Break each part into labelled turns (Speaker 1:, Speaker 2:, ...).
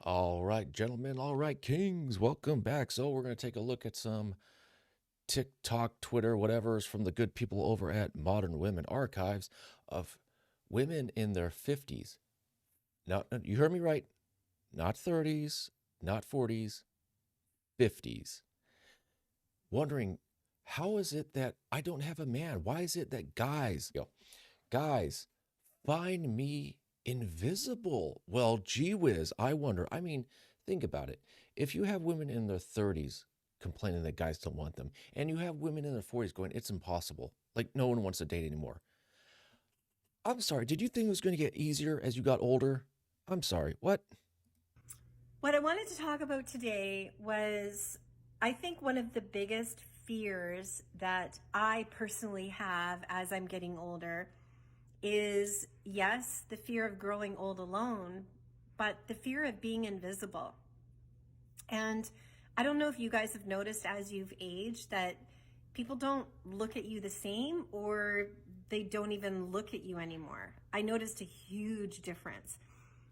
Speaker 1: All right, gentlemen. All right, kings. Welcome back. So, we're going to take a look at some TikTok, Twitter, whatever is from the good people over at Modern Women Archives of women in their 50s. Now, you heard me right. Not 30s, not 40s, 50s. Wondering, how is it that I don't have a man? Why is it that guys find me invisible? Well, gee whiz, I wonder. I mean, think about it. If you have women in their 30s complaining that guys don't want them, and you have women in their 40s going, it's impossible. Like, no one wants to date anymore. I'm sorry, did you think it was going to get easier as you got older? I'm sorry, what?
Speaker 2: What I wanted to talk about today was, I think, one of the biggest fears that I personally have as I'm getting older is, yes, the fear of growing old alone, but the fear of being invisible. And I don't know if you guys have noticed as you've aged that people don't look at you the same, or they don't even look at you anymore. I noticed a huge difference.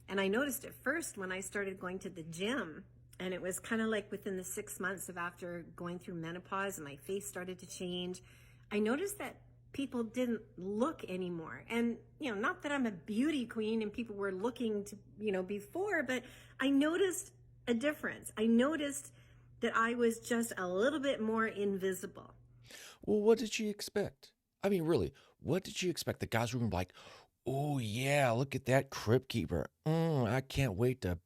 Speaker 2: And I noticed it first when I started going to the gym. And it was kind of like within the 6 months of after going through menopause and my face started to change. I noticed that people didn't look anymore. And, not that I'm a beauty queen and people were looking to, before, but I noticed a difference. I noticed that I was just a little bit more invisible.
Speaker 1: Well, what did she expect? I mean, really, what did she expect? The guys were going to be like, oh, yeah, look at that crypt keeper. I can't wait to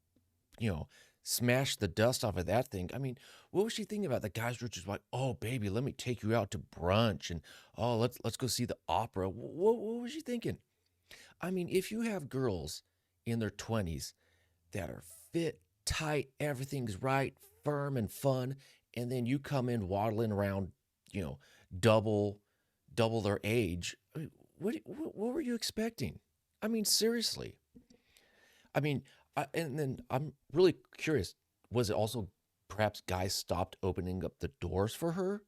Speaker 1: you know, smash the dust off of that thing. I mean, what was she thinking about? The guys were just like, "Oh, baby, let me take you out to brunch, and oh, let's go see the opera." What was she thinking? I mean, if you have girls in their 20s that are fit, tight, everything's right, firm and fun, and then you come in waddling around, you know, double double their age. I mean, what were you expecting? I mean, seriously. I mean, and then I'm really curious. Was it also perhaps guys stopped opening up the doors for her?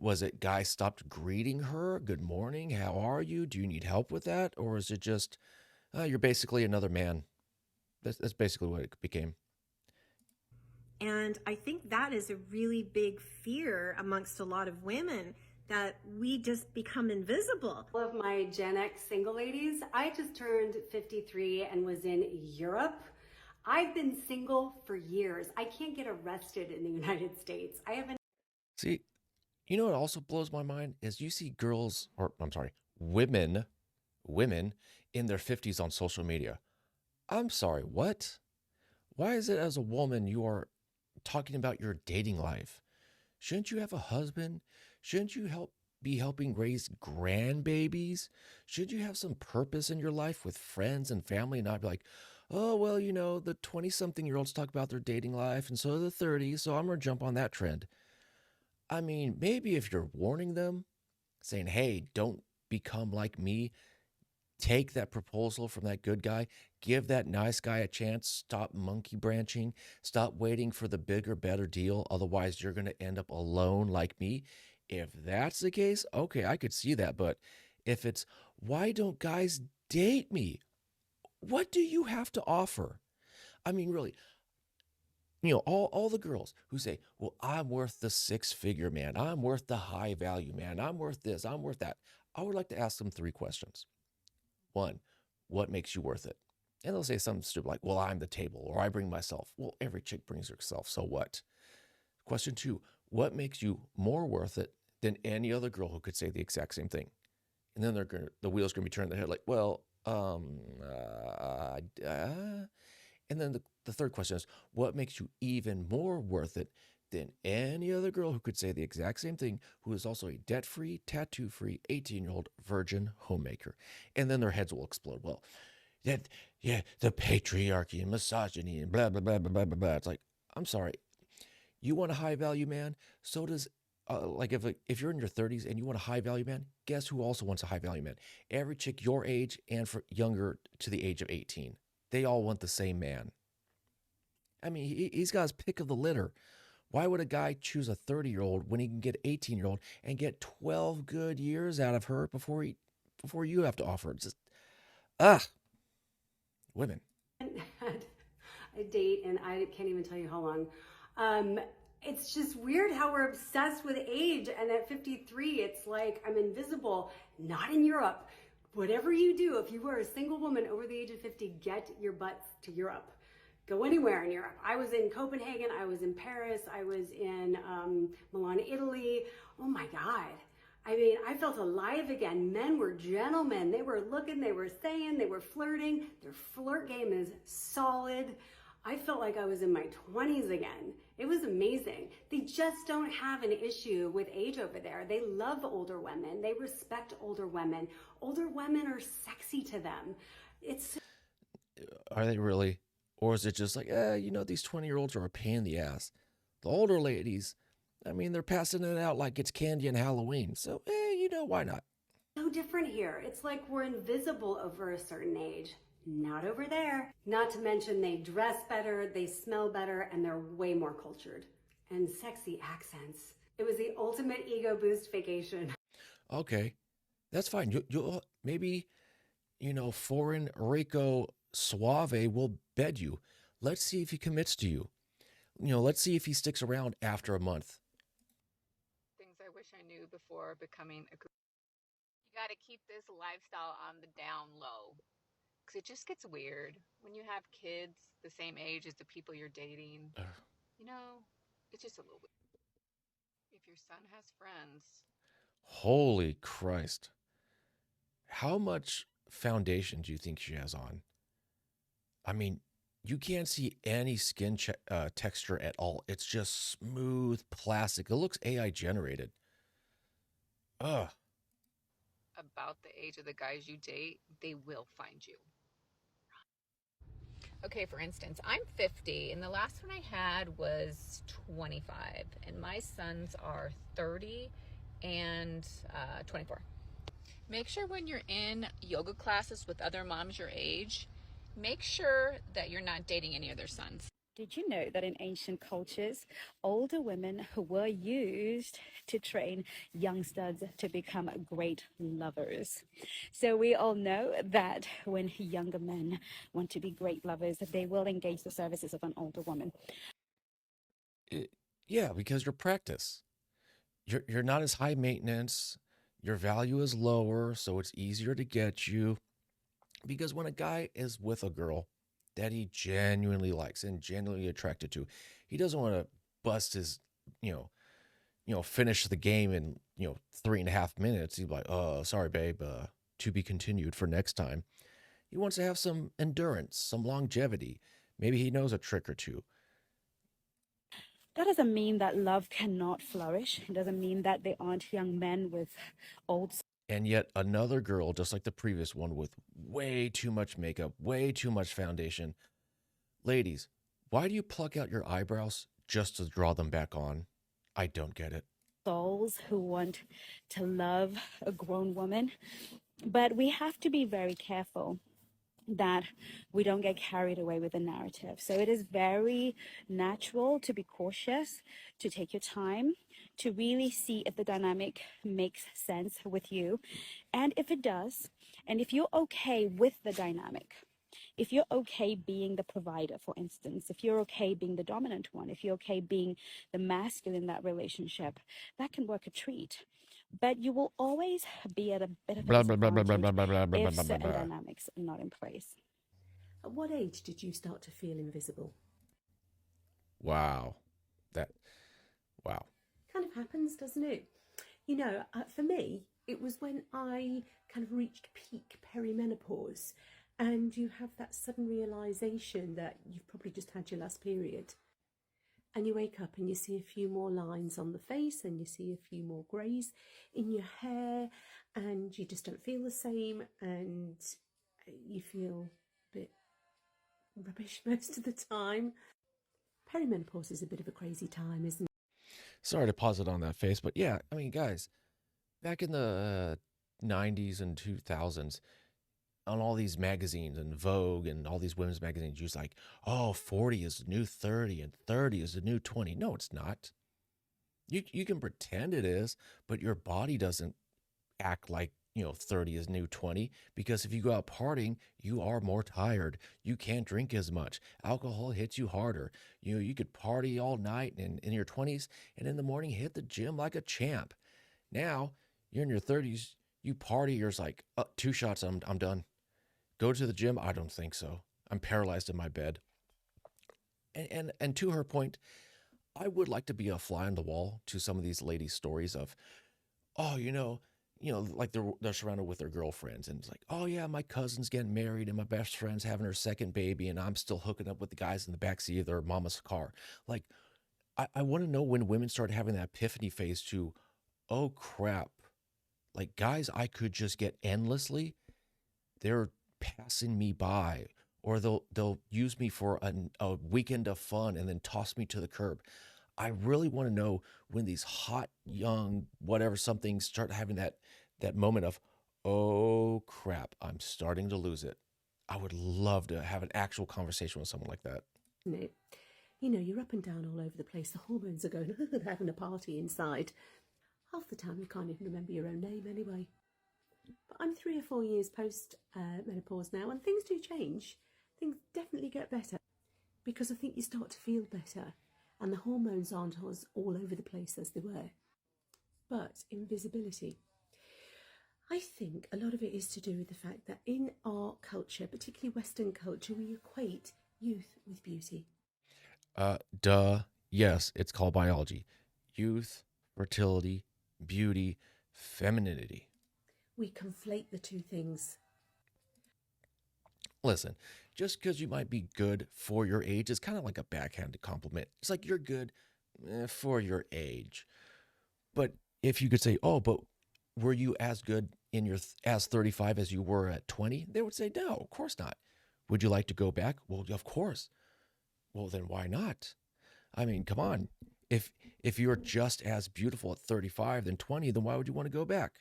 Speaker 1: Was it guys stopped greeting her? Good morning. How are you? Do you need help with that? Or is it just, you're basically another man? That's basically what it became.
Speaker 2: And I think that is a really big fear amongst a lot of women, that we just become invisible.
Speaker 3: All of my Gen X single ladies, I just turned 53 and was in Europe. I've been single for years. I can't get arrested in the United States. I haven't.
Speaker 1: See, you know what also blows my mind is you see girls, or I'm sorry, women in their 50s on social media. I'm sorry, what? Why is it as a woman you are talking about your dating life? Shouldn't you have a husband? Shouldn't you be helping raise grandbabies? Should you have some purpose in your life with friends and family and not be like, oh, well, the 20 something year olds talk about their dating life and so do the 30s, so I'm going to jump on that trend. I mean, maybe if you're warning them, saying, hey, don't become like me, take that proposal from that good guy, give that nice guy a chance, stop monkey branching, stop waiting for the bigger, better deal. Otherwise, you're going to end up alone like me. If that's the case, okay, I could see that. But if it's, why don't guys date me? What do you have to offer? I mean, really, all the girls who say, well, I'm worth the six-figure man, I'm worth the high value man, I'm worth this, I'm worth that. I would like to ask them three questions. One, what makes you worth it? And they'll say something stupid like, well, I'm the table, or I bring myself. Well, every chick brings herself, so what? Question two, what makes you more worth it than any other girl who could say the exact same thing? And then the wheels gonna be turning their head like, well, and then the third question is, what makes you even more worth it than any other girl who could say the exact same thing, who is also a debt free, tattoo free, 18-year-old virgin homemaker? And then their heads will explode. Well, yeah, the patriarchy and misogyny and blah, blah, blah, blah, blah, blah, blah. It's like, I'm sorry. You want a high value man? So does, like, if you're in your 30s and you want a high value man, guess who also wants a high value man? Every chick your age and for younger to the age of 18. They all want the same man. I mean, he's got his pick of the litter. Why would a guy choose a 30-year-old when he can get an 18-year-old and get 12 good years out of her before you have to offer? It's just, ah, women.
Speaker 3: Had a date, and I can't even tell you how long. Um, it's just weird how we're obsessed with age. And at 53, it's like I'm invisible. Not in Europe. Whatever you do, if you are a single woman over the age of 50, get your butts to Europe. Go anywhere in Europe. I was in Copenhagen, I was in Paris, I was in Milan, Italy. Oh my God. I mean, I felt alive again. Men were gentlemen. They were looking, they were saying, they were flirting. Their flirt game is solid. I felt like I was in my 20s again. It was amazing. They just don't have an issue with age over there. They love older women. They respect older women. Older women are sexy to them. It's
Speaker 1: Are they really? Or is it just like, these 20-year-olds are a pain in the ass? The older ladies, I mean, they're passing it out like it's candy and Halloween. So, why not?
Speaker 3: so different here. It's like we're invisible over a certain age. Not over there. Not to mention they dress better, they smell better, and they're way more cultured. And sexy accents. It was the ultimate ego boost vacation.
Speaker 1: Okay, that's fine. You maybe, foreign Rico Suave will bed you. Let's see if he commits to you. Let's see if he sticks around after a month.
Speaker 4: Things I wish I knew before becoming a. You got to keep this lifestyle on the down low because it just gets weird when you have kids the same age as the people you're dating.
Speaker 1: Ugh.
Speaker 4: You know, it's just a little weird. If your son has friends,
Speaker 1: Holy Christ. How much foundation do you think she has on? I mean, you can't see any texture at all. It's just smooth plastic. It looks AI generated. Ugh.
Speaker 4: about the age of the guys you date, they will find you. Okay, for instance, I'm 50 and the last one I had was 25, and my sons are 30 and 24. Make sure when you're in yoga classes with other moms your age, make sure that you're not dating any of their sons.
Speaker 5: Did you know that in ancient cultures, older women were used to train young studs to become great lovers? So we all know that when younger men want to be great lovers, they will engage the services of an older woman.
Speaker 1: Yeah, because your practice. You're not as high maintenance. Your value is lower, so it's easier to get you. Because when a guy is with a girl that he genuinely likes and genuinely attracted to, he doesn't want to bust his, finish the game in 3.5 minutes. He's like, oh, sorry, babe, to be continued for next time. He wants to have some endurance, some longevity. Maybe he knows a trick or two.
Speaker 5: That doesn't mean that love cannot flourish. It doesn't mean that they aren't young men with old.
Speaker 1: And yet another girl, just like the previous one, with way too much makeup, way too much foundation. Ladies, why do you pluck out your eyebrows just to draw them back on? I don't get it.
Speaker 5: Souls who want to love a grown woman. But we have to be very careful that we don't get carried away with the narrative. So it is very natural to be cautious, to take your time, to really see if the dynamic makes sense with you. And if it does, and if you're okay with the dynamic, if you're okay being the provider, for instance, if you're okay being the dominant one, if you're okay being the masculine in that relationship, that can work a treat. But you will always be at a bit of a
Speaker 1: Blah, blah, blah, blah, blah, blah,
Speaker 5: disadvantage
Speaker 1: blah, blah, blah,
Speaker 5: if
Speaker 1: blah, blah,
Speaker 5: certain
Speaker 1: blah.
Speaker 5: dynamics are not in place.
Speaker 6: At what age did you start to feel invisible?
Speaker 1: Wow. Wow.
Speaker 6: Kind of happens, doesn't it? You know, for me, it was when I kind of reached peak perimenopause, and you have that sudden realization that you've probably just had your last period. And you wake up and you see a few more lines on the face, and you see a few more greys in your hair, and you just don't feel the same, and you feel a bit rubbish most of the time. Perimenopause is a bit of a crazy time, isn't it?
Speaker 1: Sorry to pause it on that face, but yeah, I mean, guys, back in the 90s and 2000s, on all these magazines and Vogue and all these women's magazines, you're like, oh, 40 is the new 30 and 30 is the new 20. No, it's not. You can pretend it is, but your body doesn't act like 30 is new 20, because if you go out partying, you are more tired. You can't drink as much. Alcohol hits you harder. You could party all night in your 20s, and in the morning hit the gym like a champ. Now, you're in your 30s, you party, you're just like, 2 shots, I'm done. Go to the gym? I don't think so. I'm paralyzed in my bed. And to her point, I would like to be a fly on the wall to some of these ladies' stories of, oh, like they're surrounded with their girlfriends, and it's like, oh yeah, my cousin's getting married, and my best friend's having her second baby, and I'm still hooking up with the guys in the backseat of their mama's car. Like, I want to know when women start having that epiphany phase to, oh crap, like guys I could just get endlessly, they're passing me by, or they'll use me for a weekend of fun and then toss me to the curb. I really want to know when these hot young whatever something start having that moment of, oh crap, I'm starting to lose it. I would love to have an actual conversation with someone like that.
Speaker 6: Isn't it? You know, you're up and down all over the place. The hormones are going, they're having a party inside. Half the time you can't even remember your own name anyway. But I'm 3 or 4 years post menopause now, and things do change. Things definitely get better because I think you start to feel better, and the hormones aren't all over the place as they were. But invisibility, I think a lot of it is to do with the fact that in our culture, particularly Western culture, we equate youth with beauty.
Speaker 1: Duh. Yes, it's called biology. Youth, fertility, beauty, femininity.
Speaker 6: We conflate the two things.
Speaker 1: Listen, just because you might be good for your age is kind of like a backhanded compliment. It's like you're good for your age. But if you could say, oh, but were you as good in your as 35 as you were at 20? They would say, no, of course not. Would you like to go back? Well, of course. Well, then why not? I mean, come on. If you're just as beautiful at 35 than 20, then why would you want to go back?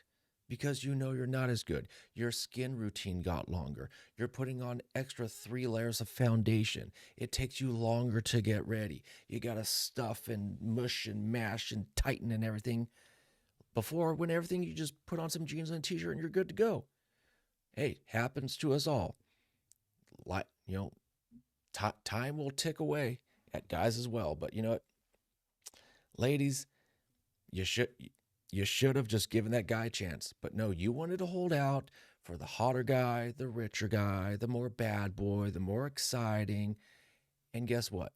Speaker 1: Because you know you're not as good. Your skin routine got longer. You're putting on extra 3 layers of foundation. It takes you longer to get ready. You got to stuff and mush and mash and tighten and everything. Before, when everything, you just put on some jeans and a t-shirt and you're good to go. Hey, happens to us all. Like, time will tick away at guys as well. But you know what, ladies, you should have just given that guy a chance. But no, you wanted to hold out for the hotter guy, the richer guy, the more bad boy, the more exciting. And guess what?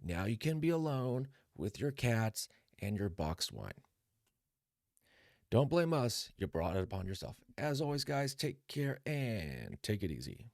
Speaker 1: Now you can be alone with your cats and your boxed wine. Don't blame us. You brought it upon yourself. As always, guys, take care and take it easy.